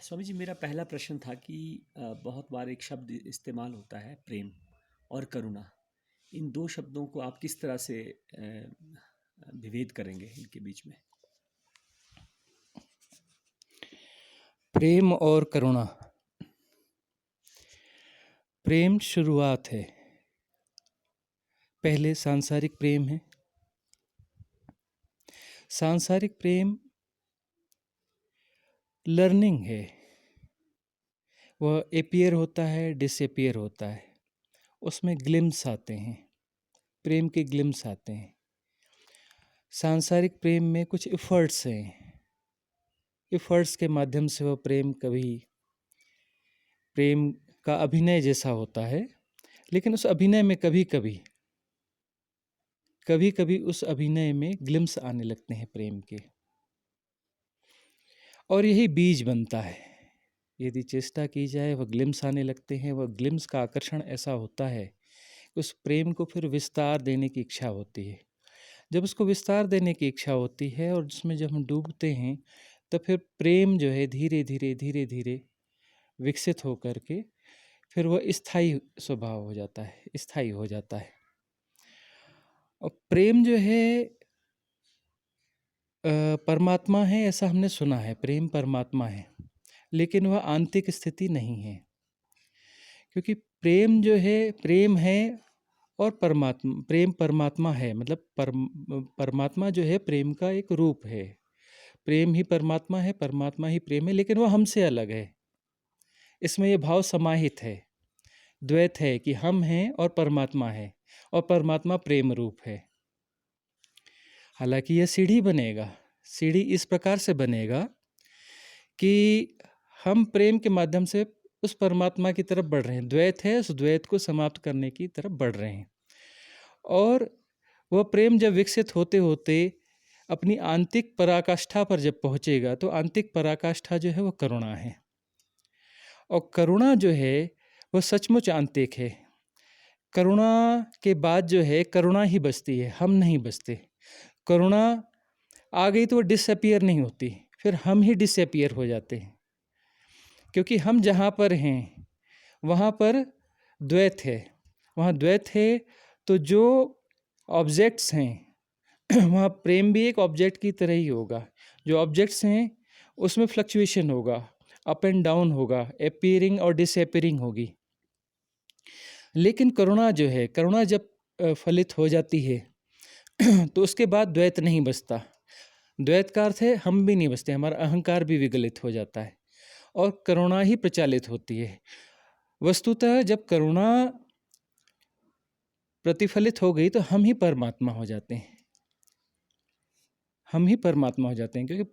स्वामी जी, मेरा पहला प्रश्न था कि बहुत बार एक शब्द इस्तेमाल होता है, प्रेम और करुणा। इन दो शब्दों को आप किस तरह से विभेद करेंगे इनके बीच में? प्रेम और करुणा। प्रेम शुरुआत है। पहले सांसारिक प्रेम है। सांसारिक प्रेम लर्निंग है। वह अपीयर होता है, डिसअपीयर होता है। उसमें ग्लिम्स आते हैं, प्रेम के ग्लिम्स आते हैं। सांसारिक प्रेम में कुछ एफर्ट्स हैं। एफर्ट्स के माध्यम से वह प्रेम कभी प्रेम का अभिनय जैसा होता है, लेकिन उस अभिनय में कभी कभी उस अभिनय में ग्लिम्स आने लगते हैं प्रेम के, और यही बीज बनता है। यदि चेष्टा की जाए, वह ग्लिम्स आने लगते हैं। वह ग्लिम्स का आकर्षण ऐसा होता है कि उस प्रेम को फिर विस्तार देने की इच्छा होती है। जब उसको विस्तार देने की इच्छा होती है और जिसमें जब हम डूबते हैं, तो फिर प्रेम जो है धीरे धीरे विकसित होकर के फिर वह स्थायी स्वभाव हो जाता है, स्थायी हो जाता है। और प्रेम जो है परमात्मा है, ऐसा हमने सुना है। प्रेम परमात्मा है, लेकिन वह आंतरिक स्थिति नहीं है। क्योंकि प्रेम जो है, प्रेम है और प्रेम परमात्मा है। मतलब परमात्मा जो है प्रेम का एक रूप है। प्रेम ही परमात्मा है, परमात्मा ही प्रेम है, लेकिन वह हमसे अलग है। इसमें यह भाव समाहित है, द्वैत है कि हम हैं और परमात्मा है, और परमात्मा प्रेम रूप है। हालांकि यह सीढ़ी बनेगा। सीढ़ी इस प्रकार से बनेगा कि हम प्रेम के माध्यम से उस परमात्मा की तरफ बढ़ रहे हैं। द्वैत है, उस द्वैत को समाप्त करने की तरफ बढ़ रहे हैं। और वह प्रेम जब विकसित होते होते अपनी आंतरिक पराकाष्ठा पर जब पहुंचेगा, तो आंतरिक पराकाष्ठा जो है वह करुणा है। और करुणा जो है वह सचमुच आंतरिक है। करुणा के बाद जो है करुणा ही बचती है, हम नहीं बचते। करुणा आ गई तो वो डिसअपीयर नहीं होती, फिर हम ही डिसअपीयर हो जाते हैं। क्योंकि हम जहाँ पर हैं वहाँ पर द्वैत है। वहाँ द्वैत है, तो जो ऑब्जेक्ट्स हैं वहाँ प्रेम भी एक ऑब्जेक्ट की तरह ही होगा। जो ऑब्जेक्ट्स हैं उसमें फ्लक्चुएशन होगा, अप एंड डाउन होगा, अपीयरिंग और डिसअपीयरिंग होगी। लेकिन करुणा जो है, करुणा जब फलित हो जाती है तो उसके बाद द्वैत नहीं बचता। द्वैत का अर्थ है हम भी नहीं बचते, हमारा अहंकार भी विगलित हो जाता है और करुणा ही प्रचालित होती है। वस्तुतः जब करुणा प्रतिफलित हो गई तो हम ही परमात्मा हो जाते हैं। हम ही परमात्मा हो जाते हैं, क्योंकि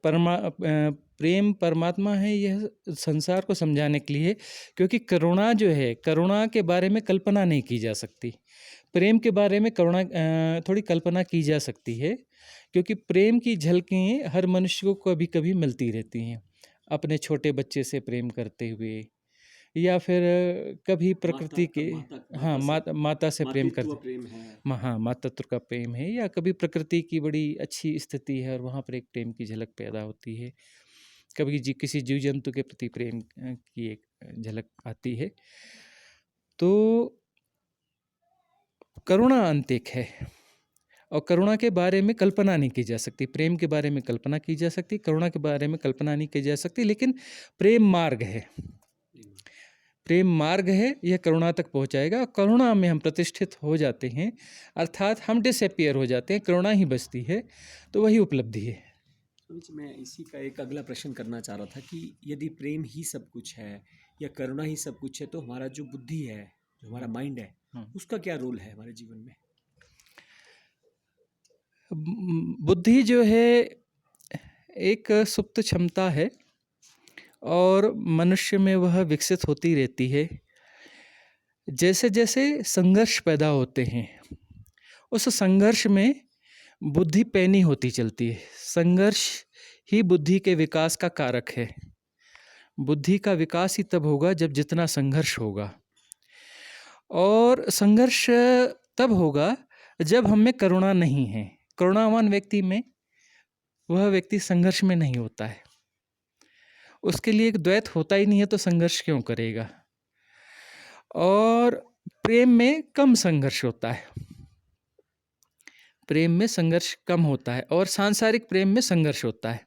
प्रेम परमात्मा है। यह संसार को समझाने के लिए, क्योंकि करुणा जो है, करुणा के बारे में कल्पना नहीं की जा सकती। प्रेम के बारे में करुणा थोड़ी कल्पना की जा सकती है, क्योंकि प्रेम की झलकें हर मनुष्य को कभी कभी मिलती रहती हैं। अपने छोटे बच्चे से प्रेम करते हुए, या फिर कभी प्रकृति के, हाँ, माता से प्रेम मातृत्व करते, प्रेम है। हाँ, मातृत्व का प्रेम है, या कभी प्रकृति की बड़ी अच्छी स्थिति है और वहाँ पर एक प्रेम की झलक पैदा होती है। कभी किसी जीव जंतु के प्रति प्रेम की एक झलक आती है। तो करुणा आंतरिक है, और करुणा के बारे में कल्पना नहीं की जा सकती। प्रेम के बारे में कल्पना की जा सकती, करुणा के बारे में कल्पना नहीं की जा सकती। लेकिन प्रेम मार्ग है, प्रेम मार्ग है, यह करुणा तक पहुंचाएगा। करुणा में हम प्रतिष्ठित हो जाते हैं, अर्थात हम डिसअपीयर हो जाते हैं, करुणा ही बचती है। तो वही उपलब्धि है। स्वामी जी, मैं इसी का एक अगला प्रश्न करना चाह रहा था कि यदि प्रेम ही सब कुछ है या करुणा ही सब कुछ है, तो हमारा जो बुद्धि है, जो हमारा माइंड है, उसका क्या रोल है हमारे जीवन में? बुद्धि जो है एक सुप्त क्षमता है, और मनुष्य में वह विकसित होती रहती है। जैसे जैसे संघर्ष पैदा होते हैं, उस संघर्ष में बुद्धि पैनी होती चलती है। संघर्ष ही बुद्धि के विकास का कारक है। बुद्धि का विकास ही तब होगा जब जितना संघर्ष होगा, और संघर्ष तब होगा जब हम में करुणा नहीं है। करुणावान व्यक्ति में, वह व्यक्ति संघर्ष में नहीं होता है। उसके लिए एक द्वैत होता ही नहीं है तो संघर्ष क्यों करेगा। और प्रेम में कम संघर्ष होता है, प्रेम में संघर्ष कम होता है, और सांसारिक प्रेम में संघर्ष होता है।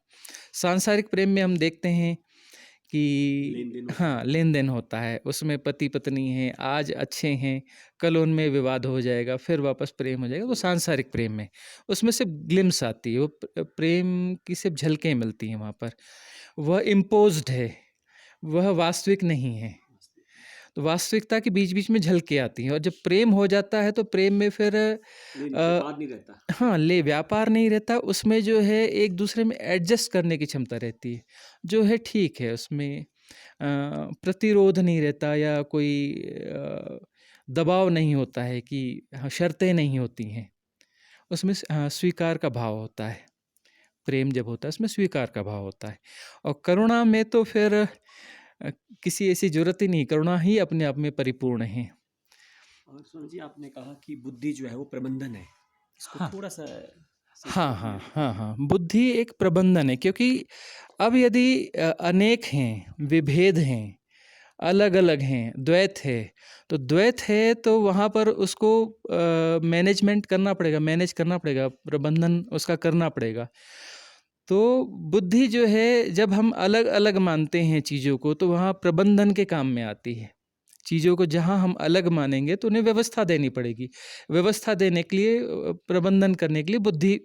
सांसारिक प्रेम में हम देखते हैं कि लेन-देन होता हाँ, है। लेन-देन होता है, उसमें पति-पत्नी हैं, आज अच्छे हैं, कल उनमें विवाद हो जाएगा, फिर वापस प्रेम हो जाएगा, वो सांसारिक प्रेम में। उसमें सिर्फ़ ग्लिम्स आती है, वो प्रेम की सिर्फ़ झलकें मिलती हैं वहाँ पर। वह इम्पोज़्ड है, वह वास्तविक नहीं है। तो वास्तविकता के बीच-बीच में झलकें आती हैं, और जब प्रेम हो जाता है तो प्रेम में फिर व्यापार नहीं रहता। हाँ, व्यापार नहीं रहता, उसमें जो है एक-दूसरे में एडजस्ट करने की क्षमता रहती है, जो है ठीक है। उसमें प्रतिरोध नहीं रहता, या कोई दबाव नहीं होता है कि हाँ, शर्तें नहीं होती हैं। उसमें स्वीकार का भाव होता है। प्रेम जब होता है उसमें स्वीकार का भाव होता है। और करुणा में तो फिर किसी ऐसी ज़रूरत ही नहीं, करुणा ही अपने आप में परिपूर्ण है। और स्वामी जी, आपने कहा कि बुद्धि जो है वो प्रबंधन है। इसको हाँ। थोड़ा-सा हाँ, संक्षेप हाँ, में हाँ, हाँ। बुद्धि एक प्रबंधन है, क्योंकि अब यदि अनेक हैं, विभेद हैं, अलग-अलग हैं, द्वैत है, तो द्वैत है तो वहाँ पर उसको मैनेजमेंट करना पड़ेगा, मैनेज करना पड़ेगा, प्रबंधन उसका करना पड़ेगा। तो बुद्धि जो है, जब हम अलग-अलग मानते हैं चीज़ों को, तो वहाँ प्रबंधन के काम में आती है। चीज़ों को जहाँ हम अलग मानेंगे तो उन्हें व्यवस्था देनी पड़ेगी। व्यवस्था देने के लिए प्रबंधन करने के लिए बुद्धि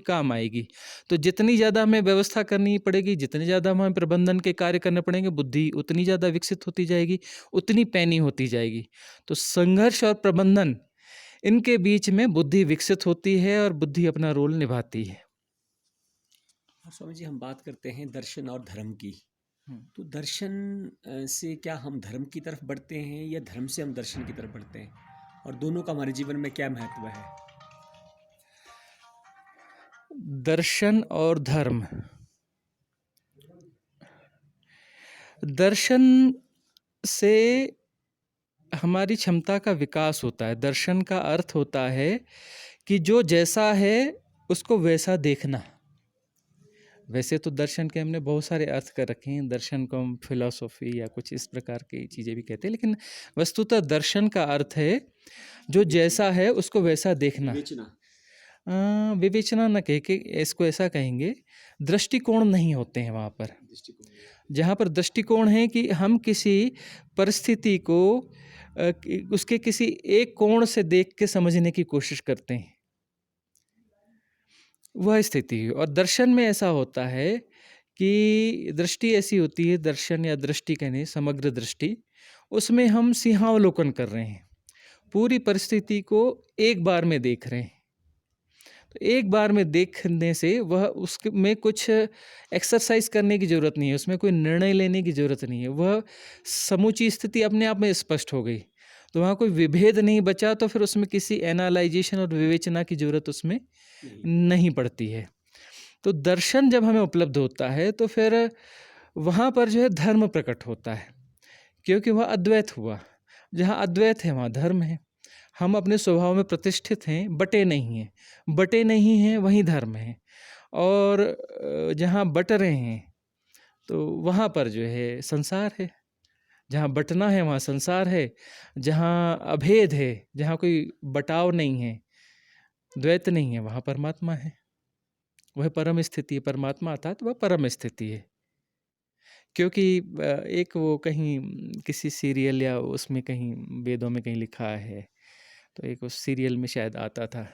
काम आएगी। तो जितनी ज़्यादा हमें व्यवस्था करनी पड़ेगी, जितने ज़्यादा हमें प्रबंधन के कार्य करने पड़ेंगे, बुद्धि उतनी ज़्यादा विकसित होती जाएगी, उतनी पैनी होती जाएगी। तो संघर्ष और प्रबंधन, इनके बीच में बुद्धि विकसित होती है और बुद्धि अपना रोल निभाती है। और स्वामी जी, हम बात करते हैं दर्शन और धर्म की। हुँ। तो दर्शन से क्या हम धर्म की तरफ बढ़ते हैं, या धर्म से हम दर्शन की तरफ बढ़ते हैं? और दोनों का हमारे जीवन में क्या महत्व है? दर्शन और धर्म। दर्शन से हमारी क्षमता का विकास होता है। दर्शन का अर्थ होता है कि जो जैसा है उसको वैसा देखना। वैसे तो दर्शन के हमने बहुत सारे अर्थ कर रखे हैं। दर्शन को हम फिलॉसफी या कुछ इस प्रकार की चीज़ें भी कहते हैं, लेकिन वस्तुतः दर्शन का अर्थ है जो जैसा है उसको वैसा देखना। विवेचना। विवेचना न कह के इसको ऐसा कहेंगे, दृष्टिकोण नहीं होते हैं वहाँ पर। दृष्टिकोण। जहाँ पर दृष्टिकोण है कि हम किसी परिस्थिति को उसके किसी एक कोण से देख के समझने की कोशिश करते हैं, वह स्थिति है। और दर्शन में ऐसा होता है कि दृष्टि ऐसी होती है, दर्शन या दृष्टि कहने, समग्र दृष्टि, उसमें हम सिंहावलोकन कर रहे हैं, पूरी परिस्थिति को एक बार में देख रहे हैं। तो एक बार में देखने से वह उसके में कुछ एक्सरसाइज करने की ज़रूरत नहीं है, उसमें कोई निर्णय लेने की ज़रूरत नहीं है, वह समूची स्थिति अपने आप में स्पष्ट हो गई। तो वहाँ कोई विभेद नहीं बचा, तो फिर उसमें किसी एनालाइजेशन और विवेचना की ज़रूरत उसमें नहीं पड़ती है। तो दर्शन जब हमें उपलब्ध होता है तो फिर वहाँ पर जो है धर्म प्रकट होता है, क्योंकि वह अद्वैत हुआ। जहाँ अद्वैत है वहाँ धर्म है। हम अपने स्वभाव में प्रतिष्ठित हैं, बटे नहीं हैं। बटे नहीं हैं वहीं धर्म है। और जहाँ बट रहे हैं तो वहाँ पर जो है संसार है। जहाँ बटना है वहाँ संसार है। जहाँ अभेद है, जहाँ कोई बटाव नहीं है, द्वैत नहीं है, वहाँ परमात्मा है। वह परम स्थिति है। परमात्मा अर्थात वह परम स्थिति है। क्योंकि एक वो कहीं किसी सीरियल या उसमें कहीं वेदों में कहीं लिखा है, तो एक उस सीरियल में शायद आता था,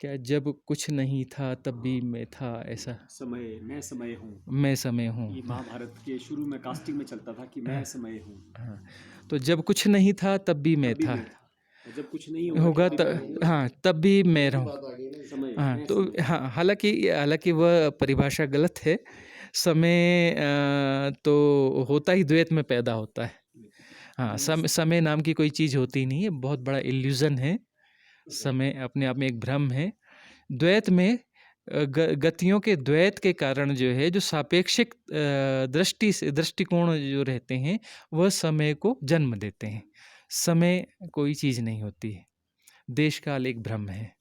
क्या जब कुछ नहीं था तब भी मैं था, ऐसा। मैं समय हूँ। मैं समय हूँ। ये महाभारत के शुरू में कास्टिंग में चलता था कि मैं समय हूँ। हाँ, तो जब कुछ नहीं था तब भी मैं तब भी था, मैं था। और जब कुछ नहीं होगा तब भी मैं हूँ। हाँ, तब भी मैं रहूँ। समय, हाँ, मैं तो समय। हाँ, हालाँकि वह परिभाषा गलत है। समय तो होता ही द्वैत में पैदा होता है। हाँ, समय नाम की कोई चीज़ होती नहीं है, बहुत बड़ा इल्यूज़न है। समय अपने आप में एक भ्रम है। द्वैत में गतियों के द्वैत के कारण जो है, जो सापेक्षिक दृष्टिकोण जो रहते हैं, वह समय को जन्म देते हैं। समय कोई चीज़ नहीं होती है, देश काल एक भ्रम है।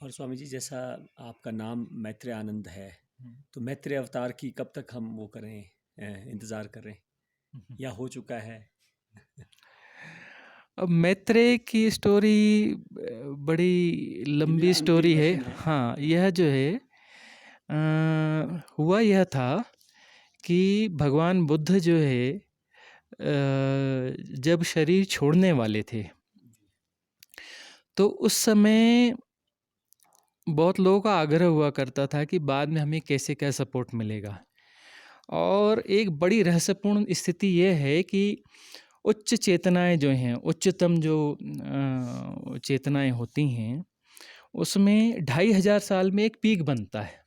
और स्वामी जी, जैसा आपका नाम मैत्रेय आनंद है, तो मैत्रेय अवतार की कब तक हम वो करें, इंतज़ार करें, या हो चुका है? अब मैत्रेय की स्टोरी बड़ी ये लंबी मेरा अंतिम स्टोरी है। प्रश्न है। हाँ, यह जो है हुआ यह था कि भगवान बुद्ध जो है जब शरीर छोड़ने वाले थे, तो उस समय बहुत लोगों का आग्रह हुआ करता था कि बाद में हमें कैसे क्या सपोर्ट मिलेगा। और एक बड़ी रहस्यपूर्ण स्थिति ये है कि उच्च चेतनाएं जो हैं, उच्चतम जो चेतनाएं होती हैं, उसमें 2500 साल में एक पीक बनता है।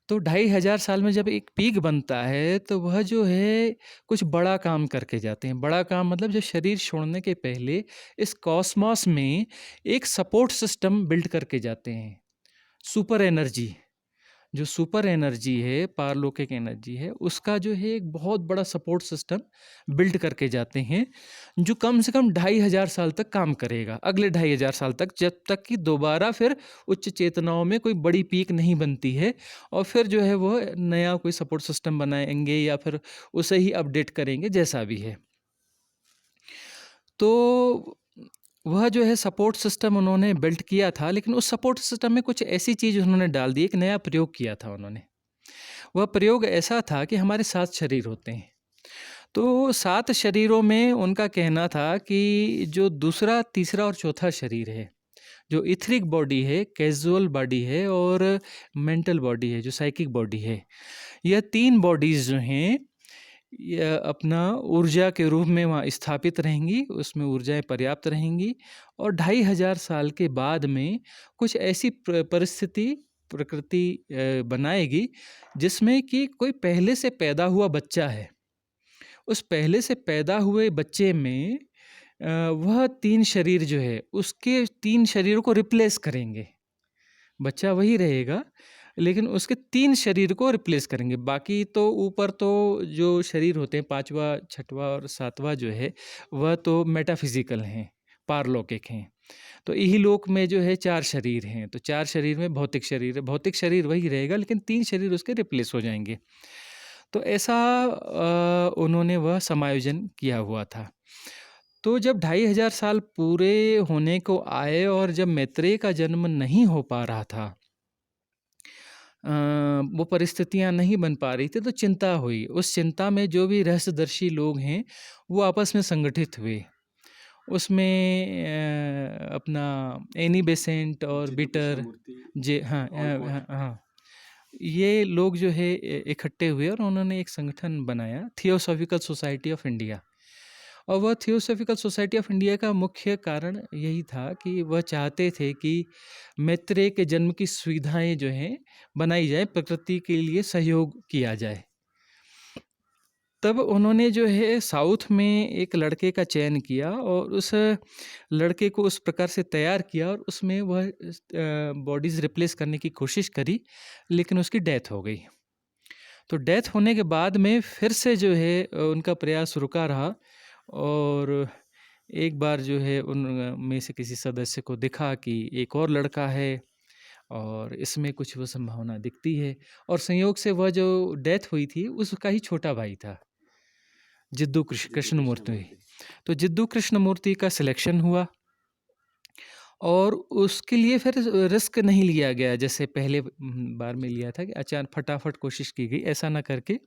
तो 2500 साल में जब एक पीक बनता है तो वह जो है कुछ बड़ा काम करके जाते हैं। बड़ा काम मतलब जब शरीर छोड़ने के पहले इस कॉस्मॉस में एक सपोर्ट सिस्टम बिल्ड करके जाते हैं। सुपर एनर्जी, जो सुपर एनर्जी है, पारलौकिक एनर्जी है, उसका जो है एक बहुत बड़ा सपोर्ट सिस्टम बिल्ड करके जाते हैं, जो कम से कम 2500 साल तक काम करेगा, अगले 2500 साल तक, जब तक कि दोबारा फिर उच्च चेतनाओं में कोई बड़ी पीक नहीं बनती है, और फिर जो है वो नया कोई सपोर्ट सिस्टम बनाएंगे या फिर उसे ही अपडेट करेंगे, जैसा भी है। तो वह जो है सपोर्ट सिस्टम उन्होंने बिल्ड किया था, लेकिन उस सपोर्ट सिस्टम में कुछ ऐसी चीज़ उन्होंने डाल दी, एक नया प्रयोग किया था उन्होंने। वह प्रयोग ऐसा था कि हमारे 7 शरीर होते हैं। तो 7 शरीरों में उनका कहना था कि जो दूसरा, तीसरा और चौथा शरीर है, जो इथरिक बॉडी है, कैजुअल बॉडी है, और मेंटल बॉडी है, जो साइकिक बॉडी है, यह 3 बॉडीज़ जो हैं, यह अपना ऊर्जा के रूप में वहाँ स्थापित रहेंगी, उसमें ऊर्जाएं पर्याप्त रहेंगी, और 2500 साल के बाद में कुछ ऐसी परिस्थिति प्रकृति बनाएगी जिसमें कि कोई पहले से पैदा हुआ बच्चा है, उस पहले से पैदा हुए बच्चे में वह 3 शरीर जो है उसके 3 शरीरों को रिप्लेस करेंगे। बच्चा वही रहेगा, लेकिन उसके 3 शरीर को रिप्लेस करेंगे। बाकी तो ऊपर तो जो शरीर होते हैं, 5वां, 6वां और 7वां जो है, वह तो मेटाफिजिकल हैं, पारलौकिक हैं। तो इहलोक में जो है 4 शरीर हैं, तो 4 शरीर में भौतिक शरीर है, भौतिक शरीर वही रहेगा, लेकिन 3 शरीर उसके रिप्लेस हो जाएंगे। तो ऐसा उन्होंने वह समायोजन किया हुआ था। तो जब 2500 साल पूरे होने को आए और जब मैत्रेय का जन्म नहीं हो पा रहा था, वो परिस्थितियां नहीं बन पा रही थी, तो चिंता हुई। उस चिंता में जो भी रहस्यदर्शी लोग हैं वो आपस में संगठित हुए। उसमें अपना एनी बेसेंट और जिद्दू बीटर, कृष्णमूर्ति, जे हाँ ऑलकॉट। हाँ हाँ, ये लोग जो है इकट्ठे हुए और उन्होंने एक संगठन बनाया, थियोसॉफिकल सोसाइटी ऑफ इंडिया। और वह थियोसॉफिकल सोसाइटी ऑफ इंडिया का मुख्य कारण यही था कि वह चाहते थे कि मैत्रेय के जन्म की सुविधाएं जो हैं बनाई जाए, प्रकृति के लिए सहयोग किया जाए। तब उन्होंने जो है साउथ में एक लड़के का चयन किया और उस लड़के को उस प्रकार से तैयार किया और उसमें वह बॉडीज़ रिप्लेस करने की कोशिश करी, लेकिन उसकी डेथ हो गई। तो डेथ होने के बाद में फिर से जो है उनका प्रयास रुका रहा, और एक बार जो है उन में से किसी सदस्य को दिखा कि एक और लड़का है और इसमें कुछ वो संभावना दिखती है, और संयोग से वह जो डेथ हुई थी उसका ही छोटा भाई था, जिद्दू जिद्दू कृष्णमूर्ति। कृष्णमूर्ति। तो जिद्दू कृष्णमूर्ति का सिलेक्शन हुआ, और उसके लिए फिर रिस्क नहीं लिया गया जैसे पहले बार में लिया था कि अचानक फटाफट कोशिश की गई, ऐसा ना करके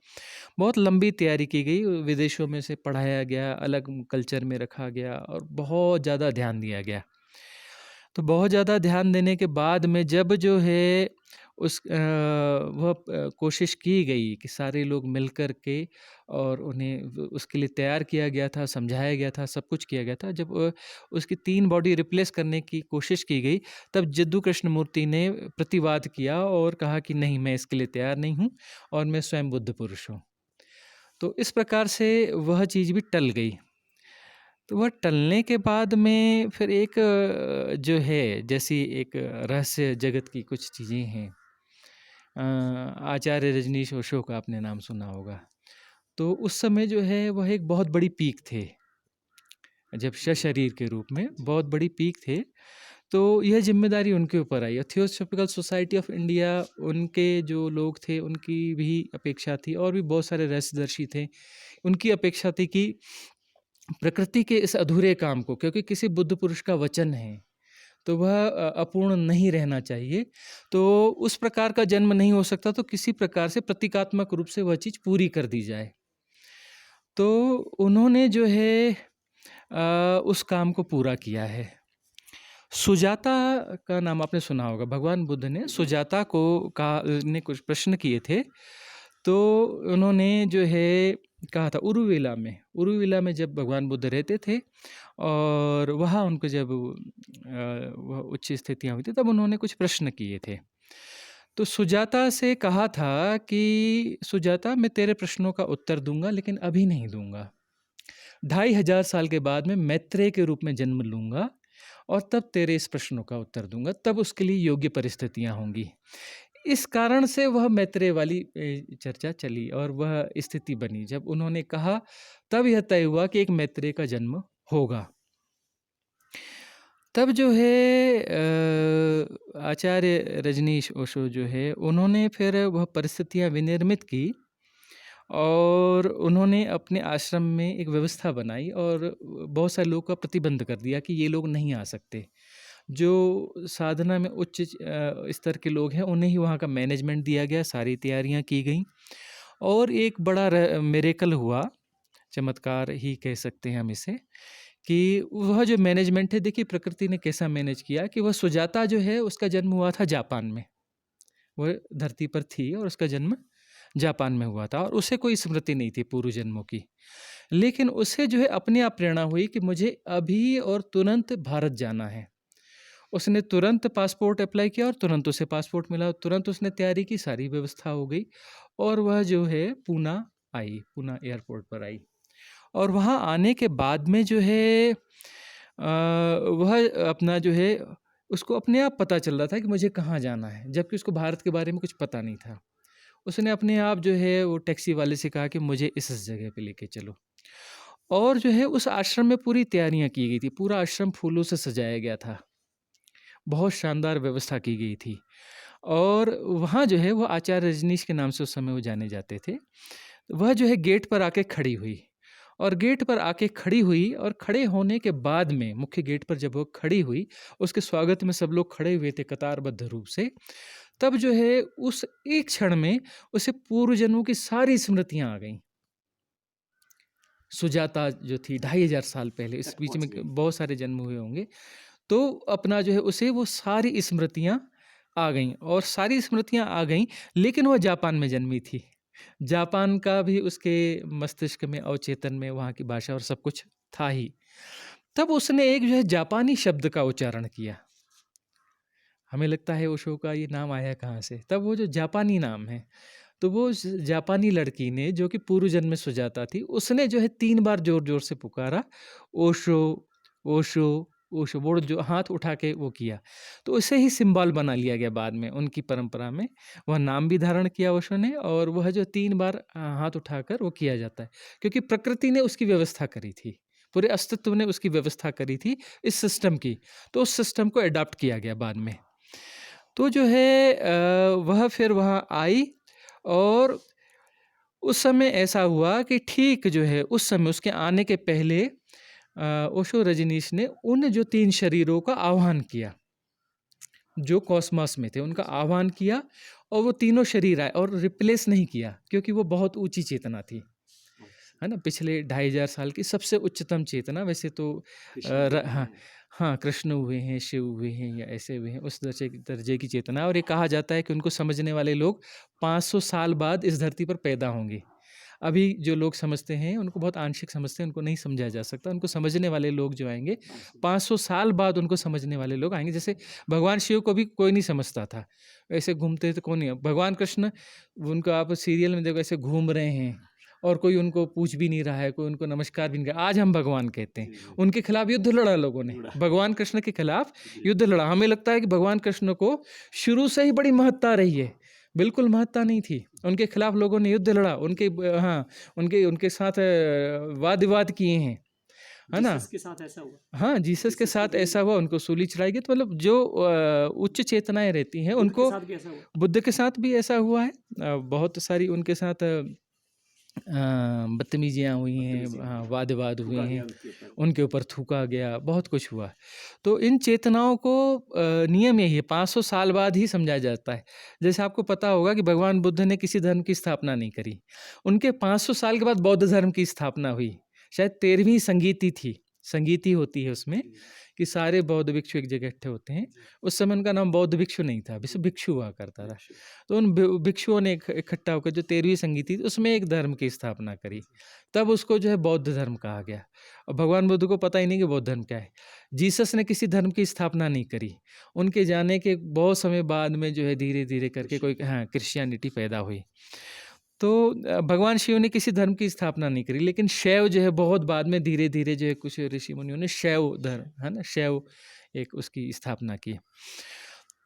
बहुत लंबी तैयारी की गई, विदेशों में से पढ़ाया गया, अलग कल्चर में रखा गया और बहुत ज़्यादा ध्यान दिया गया। तो बहुत ज़्यादा ध्यान देने के बाद में जब जो है कोशिश की गई कि सारे लोग मिल कर के, और उन्हें उसके लिए तैयार किया गया था, समझाया गया था, सब कुछ किया गया था। जब उसकी 3 बॉडी रिप्लेस करने की कोशिश की गई, तब जिद्दू कृष्णमूर्ति ने प्रतिवाद किया और कहा कि नहीं, मैं इसके लिए तैयार नहीं हूँ और मैं स्वयं बुद्ध पुरुष हूँ। तो इस प्रकार से वह चीज़ भी टल गई। तो वह टलने के बाद में फिर एक जो है, जैसी एक रहस्य जगत की कुछ चीज़ें हैं, आचार्य रजनीश ओशो का आपने नाम सुना होगा। तो उस समय जो है वह एक बहुत बड़ी पीक थे, जब सशरीर के रूप में बहुत बड़ी पीक थे। तो यह ज़िम्मेदारी उनके ऊपर आई और थियोसॉफिकल सोसाइटी ऑफ इंडिया, उनके जो लोग थे उनकी भी अपेक्षा थी और भी बहुत सारे रहस्यदर्शी थे, उनकी अपेक्षा थी कि प्रकृति के इस अधूरे काम को, क्योंकि किसी बुद्ध पुरुष का वचन है तो वह अपूर्ण नहीं रहना चाहिए, तो उस प्रकार का जन्म नहीं हो सकता, तो किसी प्रकार से प्रतीकात्मक रूप से वह चीज़ पूरी कर दी जाए। तो उन्होंने जो है उस काम को पूरा किया है। सुजाता का नाम आपने सुना होगा। भगवान बुद्ध ने सुजाता को ने कुछ प्रश्न किए थे, तो उन्होंने जो है कहा था उरुविला में जब भगवान बुद्ध रहते थे और वहाँ उनको जब वह उच्च स्थितियाँ हुई थी, तब उन्होंने कुछ प्रश्न किए थे। तो सुजाता से कहा था कि सुजाता, मैं तेरे प्रश्नों का उत्तर दूंगा लेकिन अभी नहीं दूंगा। 2500 साल के बाद मैं मैत्रेय के रूप में जन्म लूंगा और तब तेरे इस प्रश्नों का उत्तर दूंगा, तब उसके लिए योग्य परिस्थितियां होंगी। इस कारण से वह मैत्रेय वाली चर्चा चली और वह स्थिति बनी। जब उन्होंने कहा तब यह तय हुआ कि एक मैत्रेय का जन्म होगा। तब जो है आचार्य रजनीश ओशो जो है, उन्होंने फिर वह परिस्थितियां विनिर्मित की और उन्होंने अपने आश्रम में एक व्यवस्था बनाई और बहुत सारे लोगों का प्रतिबंध कर दिया कि ये लोग नहीं आ सकते। जो साधना में उच्च स्तर के लोग हैं उन्हें ही वहाँ का मैनेजमेंट दिया गया, सारी तैयारियाँ की गई और एक बड़ा मिरेकल हुआ, चमत्कार ही कह सकते हैं हम इसे, कि वह जो मैनेजमेंट है, देखिए प्रकृति ने कैसा मैनेज किया कि वह सुजाता जो है उसका जन्म हुआ था जापान में। वह धरती पर थी और उसका जन्म जापान में हुआ था और उसे कोई स्मृति नहीं थी पूर्व जन्मों की, लेकिन उसे जो है अपने आप प्रेरणा हुई कि मुझे अभी और तुरंत भारत जाना है। उसने तुरंत पासपोर्ट अप्लाई किया और तुरंत उसे पासपोर्ट मिला, तुरंत उसने तैयारी की, सारी व्यवस्था हो गई और वह जो है पूना एयरपोर्ट पर आई। और वहाँ आने के बाद में जो है वह अपना जो है उसको अपने आप पता चल रहा था कि मुझे कहाँ जाना है, जबकि उसको भारत के बारे में कुछ पता नहीं था। उसने अपने आप जो है वो टैक्सी वाले से कहा कि मुझे इस जगह पे लेके चलो, और जो है उस आश्रम में पूरी तैयारियां की गई थी। पूरा आश्रम फूलों से सजाया गया था, बहुत शानदार व्यवस्था की गई थी। और वहाँ जो है वो आचार्य रजनीश के नाम से उस समय वो जाने जाते थे। वह जो है गेट पर आके खड़ी हुई और गेट पर आके खड़ी हुई और खड़े होने के बाद में मुख्य गेट पर जब वो खड़ी हुई, उसके स्वागत में सब लोग खड़े हुए थे कतारबद्ध रूप से। तब जो है उस एक क्षण में उसे पूर्व जन्मों की सारी स्मृतियां आ गईं। सुजाता जो थी 2500 साल पहले, इस बीच में बहुत सारे जन्म हुए होंगे, तो अपना जो है उसे वो सारी स्मृतियां आ गईं और सारी स्मृतियां आ गईं, लेकिन वह जापान में जन्मी थी। जापान का भी उसके मस्तिष्क में, अवचेतन में वहाँ की भाषा और सब कुछ था ही। तब उसने एक जो है जापानी शब्द का उच्चारण किया। हमें लगता है ओशो का ये नाम आया कहाँ से? तब वो जो जापानी नाम है, तो वो जापानी लड़की ने, जो कि पूर्व जन्म में सुजाता थी, उसने जो है 3 बार जोर-जोर से पुकारा, ओशो, ओशो, ओशो, वो जो हाथ उठा के वो किया। तो उसे ही सिंबल बना लिया गया बाद में उनकी परंपरा में। वह नाम भी धारण किया ओशो ने और वह जो 3 बार हाथ उठाकर वो किया जाता है, क्योंकि प्रकृति ने उसकी व्यवस्था करी थी। पूरे अस्तित्व ने उसकी व्यवस्था करी थी इस सिस्टम की, तो उस सिस्टम को अडॉप्ट किया गया बाद में। तो जो है वह फिर वहाँ आई और उस समय ऐसा हुआ कि ठीक जो है उस समय उसके आने के पहले ओशो रजनीश ने उन जो 3 शरीरों का आह्वान किया, जो कॉस्मॉस में थे, उनका आह्वान किया और वो तीनों शरीर आए और रिप्लेस नहीं किया, क्योंकि वो बहुत ऊंची चेतना थी, है ना। पिछले 2500 साल की सबसे उच्चतम चेतना। वैसे तो हाँ हाँ, कृष्ण हुए हैं, शिव हुए हैं या ऐसे हुए हैं, उस दर्जे की चेतना। और ये कहा जाता है कि उनको समझने वाले लोग 500 साल बाद इस धरती पर पैदा होंगे। अभी जो लोग समझते हैं उनको बहुत आंशिक समझते हैं, उनको नहीं समझा जा सकता। उनको समझने वाले लोग जो आएंगे 500 साल बाद, उनको समझने वाले लोग आएंगे। जैसे भगवान शिव को भी कोई नहीं समझता था, ऐसे घूमते थे, कौन नहीं। भगवान कृष्ण, उनको आप सीरियल में देखो ऐसे घूम रहे हैं और कोई उनको पूछ भी नहीं रहा है, कोई उनको नमस्कार भी नहीं कर रहा। आज हम भगवान कहते हैं। उनके खिलाफ युद्ध लड़ा लोगों ने, भगवान कृष्ण के खिलाफ युद्ध लड़ा। हमें लगता है कि भगवान कृष्ण को शुरू से ही बड़ी महत्ता रही है, बिल्कुल महत्ता नहीं थी। उनके खिलाफ लोगों ने युद्ध लड़ा, उनके साथ वाद विवाद किए हैं। है ना? जीसस के साथ ऐसा हुआ? हाँ, जीसस के जीसस को साथ भी ऐसा हुआ, उनको सूली चढ़ाई गई। तो मतलब जो उच्च चेतनाएँ रहती हैं, बुद्ध के उनको साथ भी ऐसा हुआ? बुद्ध के साथ भी ऐसा हुआ है। बहुत सारी उनके साथ बदतमीजियाँ हुई हैं, बदतमीजी हुई, वाद-विवाद हुए थूका हैं, गया उनके ऊपर। उनके ऊपर थूका गया, बहुत कुछ हुआ। तो इन चेतनाओं को नियम यही है, 500 साल बाद ही समझा जाता है। जैसे आपको पता होगा कि भगवान बुद्ध ने किसी धर्म की स्थापना नहीं करी। उनके 500 साल के बाद बौद्ध धर्म की स्थापना हुई। शायद 13वीं संगीति थी, संगीति होती है उसमें जी, कि सारे बौद्ध भिक्षु एक जगह इकट्ठे होते हैं। जी, उस समय उनका नाम बौद्ध भिक्षु नहीं था, विश्व भिक्षु हुआ करता था। भिक्षु। तो उन भिक्षुओं ने इकट्ठा होकर जो 13वीं संगीति थी, उसमें एक धर्म की स्थापना करी। जी, तब उसको जो है बौद्ध धर्म कहा गया। और भगवान बुद्ध को पता ही नहीं कि बौद्ध धर्म क्या है। जीसस ने किसी धर्म की स्थापना नहीं करी। उनके जाने के बहुत समय बाद में जो है धीरे-धीरे करके कोई क्रिश्चियनिटी पैदा हुई। तो भगवान शिव ने किसी धर्म की स्थापना नहीं करी, लेकिन शैव जो है बहुत बाद में धीरे-धीरे जो है कुछ ऋषि मुनियों ने शैव धर्म, है ना? शैव एक उसकी स्थापना की।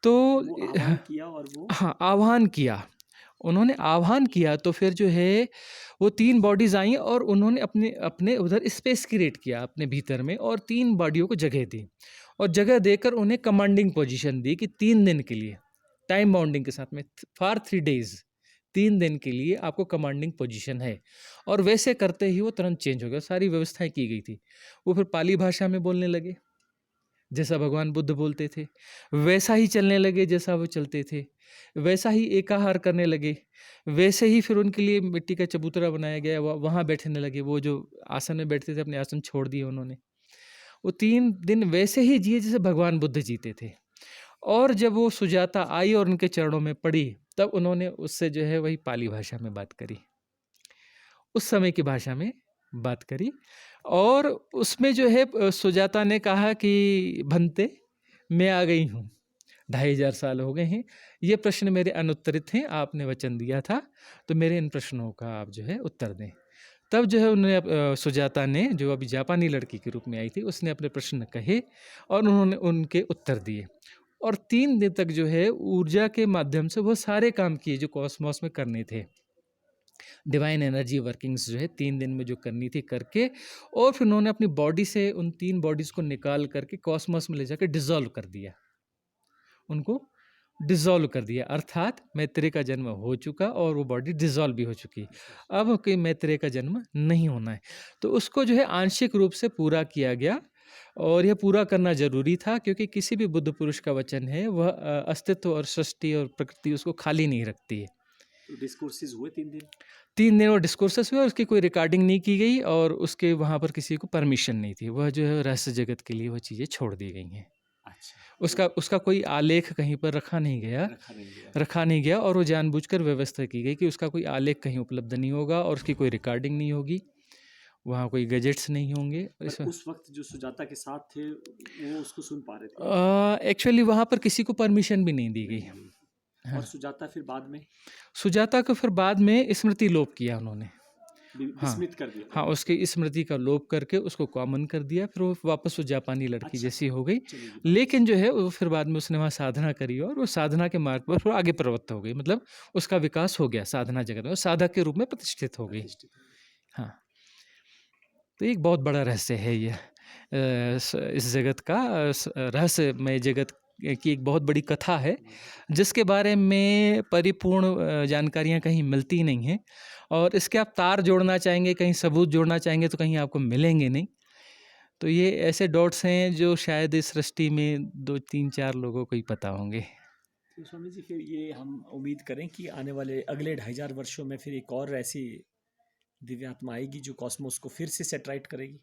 तो वो आह्वान किया और वो हाँ, आह्वान किया। उन्होंने आह्वान किया तो फिर जो है वो 3 बॉडीज़ आईं और उन्होंने अपने अपने उधर स्पेस क्रिएट किया अपने भीतर में और 3 बॉडियों को जगह दी। और जगह देकर उन्हें कमांडिंग पोजीशन दी कि 3 दिन के लिए, टाइम बाउंडिंग के साथ में फॉर 3 डेज़, 3 दिन के लिए आपको कमांडिंग पोजीशन है। और वैसे करते ही वो तुरंत चेंज हो गया, सारी व्यवस्थाएँ की गई थी। वो फिर पाली भाषा में बोलने लगे, जैसा भगवान बुद्ध बोलते थे। वैसा ही चलने लगे जैसा वो चलते थे। वैसा ही एकाहार करने लगे। वैसे ही फिर उनके लिए मिट्टी का चबूतरा बनाया गया, वहाँ बैठने लगे। वो जो आसन में बैठते थे, अपने आसन छोड़ दिए उन्होंने। वो 3 दिन वैसे ही जिए जैसे भगवान बुद्ध जीते थे। और जब वो सुजाता आई और उनके चरणों में पड़ी, तब उन्होंने उससे जो है वही पाली भाषा में बात करी। उस समय की भाषा में बात करी और उसमें जो है सुजाता ने कहा कि भंते, मैं आ गई हूँ। 2500 साल हो गए हैं। ये प्रश्न मेरे अनुत्तरित हैं, आपने वचन दिया था, तो मेरे इन प्रश्नों का आप जो है उत्तर दें। तब जो है उन्होंने सुजाता ने, जो अभी जापानी लड़की के रूप में आई थी, उसने अपने प्रश्न कहे और उन्होंने उनके उत्तर दिए। और 3 दिन तक जो है ऊर्जा के माध्यम से वो सारे काम किए जो कॉस्मॉस में करने थे। डिवाइन एनर्जी वर्किंग्स जो है 3 दिन में जो करनी थी करके, और फिर उन्होंने अपनी बॉडी से उन 3 बॉडीज़ को निकाल करके कॉस्मॉस में ले जाके डिसॉल्व कर दिया। उनको डिसॉल्व कर दिया, अर्थात मैत्रेय का जन्म हो चुका और वो बॉडी डिसॉल्व भी हो चुकी है। अब कोई मैत्रेय का जन्म नहीं होना है। तो उसको जो है आंशिक रूप से पूरा किया गया और यह पूरा करना ज़रूरी था, क्योंकि किसी भी बुद्ध पुरुष का वचन है वह अस्तित्व और सृष्टि और प्रकृति उसको खाली नहीं रखती है। तो डिस्कोर्सेज हुए 3 दिन? 3 दिन वो डिस्कोर्सेस हुए और उसकी कोई रिकॉर्डिंग नहीं की गई और उसके वहाँ पर किसी को परमिशन नहीं थी। वह जो है रहस्य जगत के लिए वो चीज़ें छोड़ दी गई हैं। अच्छा, उसका उसका कोई आलेख कहीं पर रखा नहीं गया और वो जानबूझकर व्यवस्था की गई कि उसका कोई आलेख कहीं उपलब्ध नहीं होगा और उसकी कोई रिकॉर्डिंग नहीं होगी, वहाँ कोई गैजेट्स नहीं होंगे। पर उस वक्त जो सुजाता के साथ थे, वो उसको सुन पा रहे थे? एक्चुअली वहाँ पर किसी को परमिशन भी नहीं दी गई। नहीं मिली। हाँ, और सुजाता फिर बाद में सुजाता को फिर बाद में स्मृति लोप किया उन्होंने। हाँ, विस्मित कर दिया? हाँ, उसकी स्मृति का लोप करके उसको कॉमन कर दिया, फिर वो वापस वो जापानी लड़की अच्छा, जैसी हो गई। चली गई। लेकिन जो है वो फिर बाद में उसने वहाँ साधना करी और वो साधना के मार्ग पर वो आगे प्रवृत्त हो गई, मतलब उसका विकास हो गया साधना जगत में, वो साधक के रूप में प्रतिष्ठित हो गई। प्रतिष्ठित हो गई। हाँ, तो एक बहुत बड़ा रहस्य है ये इस जगत का, रहस्यमय जगत की एक बहुत बड़ी कथा है, जिसके बारे में परिपूर्ण जानकारियाँ कहीं मिलती नहीं हैं और इसके आप तार जोड़ना चाहेंगे, कहीं सबूत जोड़ना चाहेंगे तो कहीं आपको मिलेंगे नहीं। तो ये ऐसे डॉट्स हैं जो शायद इस सृष्टि में 2, 3, 4 लोगों को ही पता होंगे। तो स्वामी जी, फिर ये हम उम्मीद करें कि आने वाले अगले 2500 वर्षों में फिर एक और ऐसी दिव्य आत्मा आएगी जो कॉस्मोस को फिर से सेट राइट करेगी?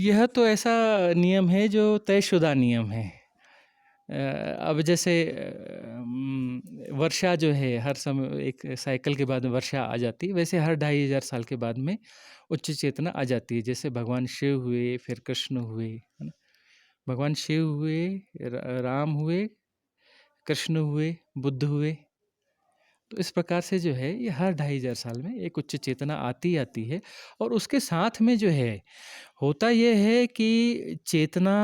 यह तो ऐसा नियम है जो तयशुदा नियम है। अब जैसे वर्षा जो है हर समय एक साइकिल के बाद में वर्षा आ जाती है, वैसे हर 2500 साल के बाद में उच्च चेतना आ जाती है। जैसे भगवान शिव हुए, फिर कृष्ण हुए, है ना? भगवान शिव हुए, राम हुए, कृष्ण हुए, बुद्ध हुए। तो इस प्रकार से जो है ये हर 2500 साल में एक उच्च चेतना आती है और उसके साथ में जो है होता ये है कि चेतना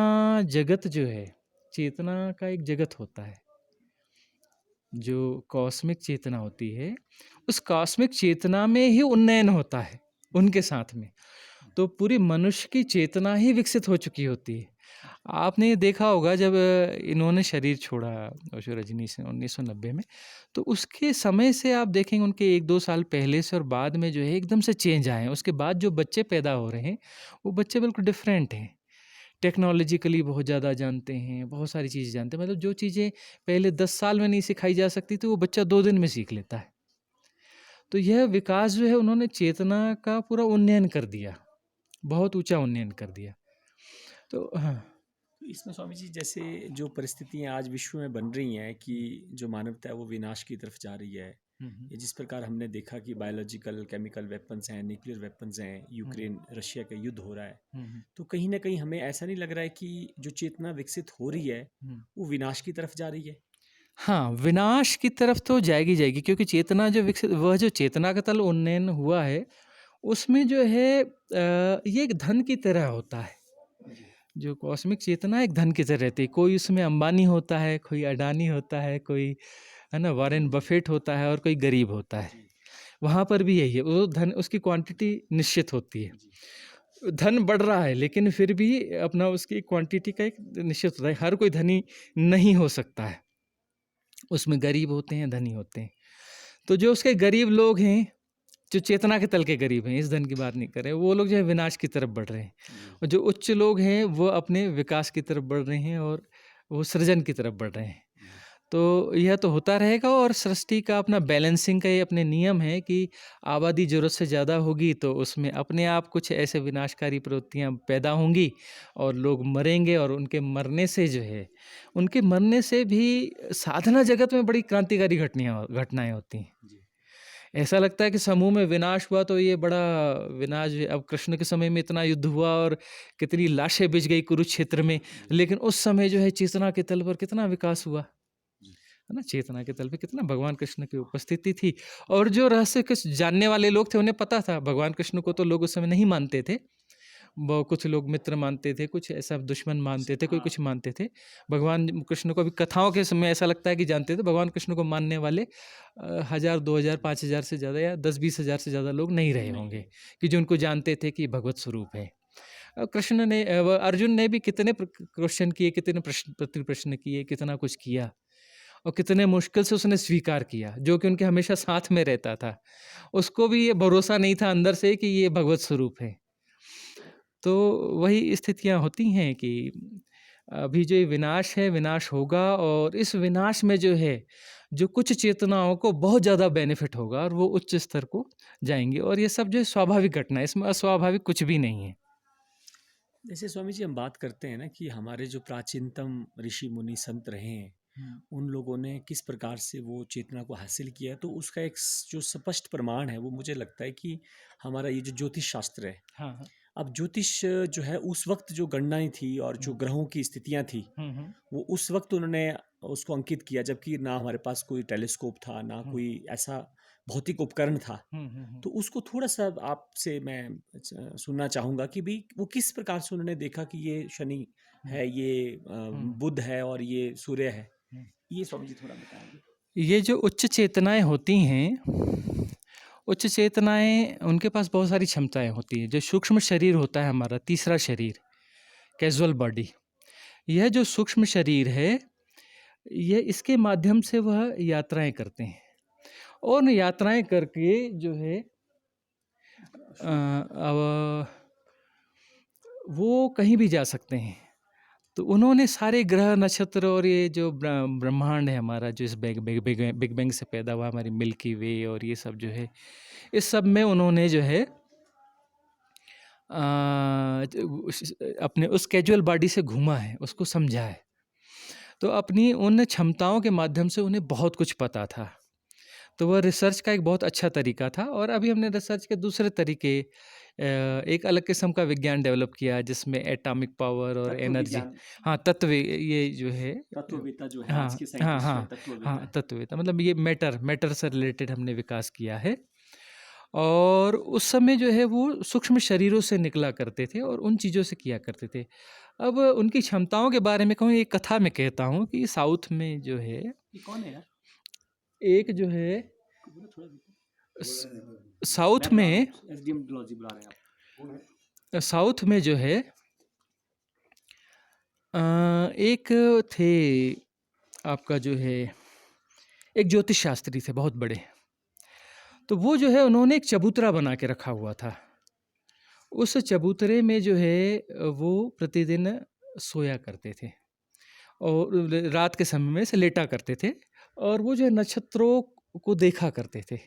जगत जो है, चेतना का एक जगत होता है, जो कॉस्मिक चेतना होती है, उस कॉस्मिक चेतना में ही उन्नयन होता है उनके साथ में। तो पूरी मनुष्य की चेतना ही विकसित हो चुकी होती है। आपने ये देखा होगा जब इन्होंने शरीर छोड़ा ओशो रजनीश ने 1990 में, तो उसके समय से आप देखेंगे उनके 1-2 साल पहले से और बाद में जो है एकदम से चेंज आए हैं। उसके बाद जो बच्चे पैदा हो रहे हैं, वो बच्चे बिल्कुल डिफरेंट हैं। टेक्नोलॉजिकली बहुत ज़्यादा जानते हैं, बहुत सारी चीज़ें जानते हैं। मतलब जो चीज़ें पहले 10 साल में नहीं सिखाई जा सकती थी, वो बच्चा 2 दिन में सीख लेता है। तो यह विकास जो है उन्होंने चेतना का पूरा उन्नयन कर दिया, बहुत ऊँचा उन्नयन कर दिया। तो हाँ। तो इसमें स्वामी जी जैसे जो परिस्थितियाँ आज विश्व में बन रही हैं कि जो मानवता है वो विनाश की तरफ जा रही है, ये जिस प्रकार हमने देखा कि बायोलॉजिकल केमिकल वेपन्स हैं, न्यूक्लियर वेपन्स हैं, यूक्रेन रशिया का युद्ध हो रहा है, तो कहीं ना कहीं हमें ऐसा नहीं लग रहा है कि जो चेतना विकसित हो रही है वो विनाश की तरफ जा रही है? हाँ, विनाश की तरफ तो जाएगी जाएगी, क्योंकि चेतना जो विकसित, वह जो चेतना का तल उन्नयन हुआ है, उसमें जो है ये एक धन की तरह होता है। जो कॉस्मिक चेतना एक धन की तरह रहती है। कोई उसमें अंबानी होता है, कोई अडानी होता है, कोई है ना वॉरेन बफेट होता है, और कोई गरीब होता है। वहाँ पर भी यही है, वो धन उसकी क्वांटिटी निश्चित होती है। धन बढ़ रहा है लेकिन फिर भी अपना उसकी क्वांटिटी का एक निश्चित होता है। हर कोई धनी नहीं हो सकता है, उसमें गरीब होते हैं, धनी होते हैं। तो जो उसके गरीब लोग हैं, जो चेतना के तल के गरीब हैं, इस धन की बात नहीं कर रहे, वो लोग जो है विनाश की तरफ बढ़ रहे हैं। और जो उच्च लोग हैं वो अपने विकास की तरफ बढ़ रहे हैं, और वो सृजन की तरफ बढ़ रहे हैं। तो यह तो होता रहेगा, और सृष्टि का अपना बैलेंसिंग का ये अपने नियम है कि आबादी ज़रूरत से ज़्यादा होगी तो उसमें अपने आप कुछ ऐसे विनाशकारी प्रवृत्तियाँ पैदा होंगी, और लोग मरेंगे, और उनके मरने से जो है, उनके मरने से भी साधना जगत में बड़ी क्रांतिकारी घटनाएँ होती हैं। ऐसा लगता है कि समूह में विनाश हुआ तो ये बड़ा विनाश, अब कृष्ण के समय में इतना युद्ध हुआ और कितनी लाशें बिछ गई कुरुक्षेत्र में, लेकिन उस समय जो है चेतना के तल पर कितना विकास हुआ, है ना। चेतना के तल पे कितना भगवान कृष्ण की उपस्थिति थी, और जो रहस्य कुछ जानने वाले लोग थे उन्हें पता था। भगवान कृष्ण को तो लोग उस समय नहीं मानते थे, वो कुछ लोग मित्र मानते थे, कुछ ऐसा दुश्मन मानते थे, कोई कुछ मानते थे। भगवान कृष्ण को भी कथाओं के समय ऐसा लगता है कि जानते थे। भगवान कृष्ण को मानने वाले 1000, 2000, 5000 से ज़्यादा, या 10-20 हज़ार से ज़्यादा लोग नहीं रहे होंगे कि जो उनको जानते थे कि भगवत स्वरूप है। कृष्ण ने अर्जुन ने भी कितने क्वेश्चन किए, कितने प्रति प्रश्न किए, कितना कुछ किया, और कितने मुश्किल से उसने स्वीकार किया, जो कि उनके हमेशा साथ में रहता था। उसको भी ये भरोसा नहीं था अंदर से कि ये भगवत स्वरूप है। तो वही स्थितियाँ होती हैं कि अभी जो ये विनाश है, विनाश होगा, और इस विनाश में जो है, जो कुछ चेतनाओं को बहुत ज़्यादा बेनिफिट होगा, और वो उच्च स्तर को जाएँगी, और ये सब जो है स्वाभाविक घटना है, इसमें अस्वाभाविक कुछ भी नहीं है। जैसे स्वामी जी हम बात करते हैं ना कि हमारे जो प्राचीनतम ऋषि मुनि संत रहे हैं, उन लोगों ने किस प्रकार से वो चेतना को हासिल किया, तो उसका एक जो स्पष्ट प्रमाण है वो मुझे लगता है कि हमारा ये जो ज्योतिष शास्त्र है। हाँ, हाँ। अब ज्योतिष जो है उस वक्त जो गणनाएं थी और जो ग्रहों की स्थितियां थी, वो उस वक्त उन्होंने उसको अंकित किया, जबकि ना हमारे पास कोई टेलीस्कोप था, ना कोई ऐसा भौतिक उपकरण था। तो उसको थोड़ा सा आपसे मैं सुनना चाहूँगा कि भी वो किस प्रकार से उन्होंने देखा कि ये शनि है, ये बुध है और ये सूर्य है। ये स्वामी जी थोड़ा बताएंगे। ये जो उच्च चेतनाएँ होती हैं, उच्च चेतनाएँ, उनके पास बहुत सारी क्षमताएँ होती हैं। जो सूक्ष्म शरीर होता है हमारा, तीसरा शरीर, कैज़ुअल बॉडी, यह जो सूक्ष्म शरीर है, ये इसके माध्यम से वह यात्राएँ करते हैं, और उन यात्राएँ करके जो है अब वो कहीं भी जा सकते हैं। तो उन्होंने सारे ग्रह, नक्षत्र, और ये जो ब्रह्मांड है हमारा, जो इस बिग बैंग से पैदा हुआ, हमारी मिल्की वे और ये सब जो है, इस सब में उन्होंने जो है अपने उस कैजुअल बॉडी से घूमा है, उसको समझा है। तो अपनी उन क्षमताओं के माध्यम से उन्हें बहुत कुछ पता था। तो वह रिसर्च का एक बहुत अच्छा तरीका था, और अभी हमने रिसर्च के दूसरे तरीके, एक अलग किस्म का विज्ञान डेवलप किया, जिसमें एटॉमिक पावर और एनर्जी, हाँ, तत्व, ये जो है, तत्ववेता जो है हाँ, आज के हाँ, साइंटिस्ट जो है, हाँ, तत्ववेता हाँ, है। तत्ववेता, मतलब ये मैटर से रिलेटेड हमने विकास किया है। और उस समय जो है वो सूक्ष्म शरीरों से निकला करते थे, और उन चीज़ों से किया करते थे। अब उनकी क्षमताओं के बारे में कहूँ, एक कथा मैं कहता हूँ कि साउथ में जो है, ये कौन है यार? एक जो है थोड़ा साउथ में, एसडीएम बुला रहे हैं आप? साउथ में जो है एक थे आपका जो है एक ज्योतिष शास्त्री थे बहुत बड़े। तो वो जो है उन्होंने एक चबूतरा बना के रखा हुआ था। उस चबूतरे में जो है वो प्रतिदिन सोया करते थे और रात के समय में से लेटा करते थे और वो जो है नक्षत्रों को देखा करते थे।